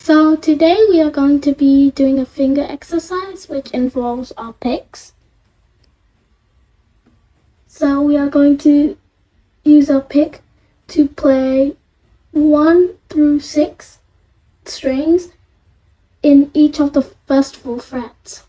So today we are going to be doing a finger exercise which involves our picks. So we are going to use our pick to play 1 through 6 strings in each of the first 4 frets.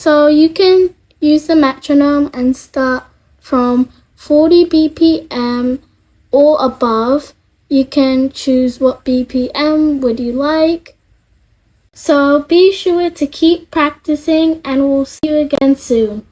So you can use the metronome and start from 40 BPM or above. You can choose what BPM would you like. So be sure to keep practicing and we'll see you again soon.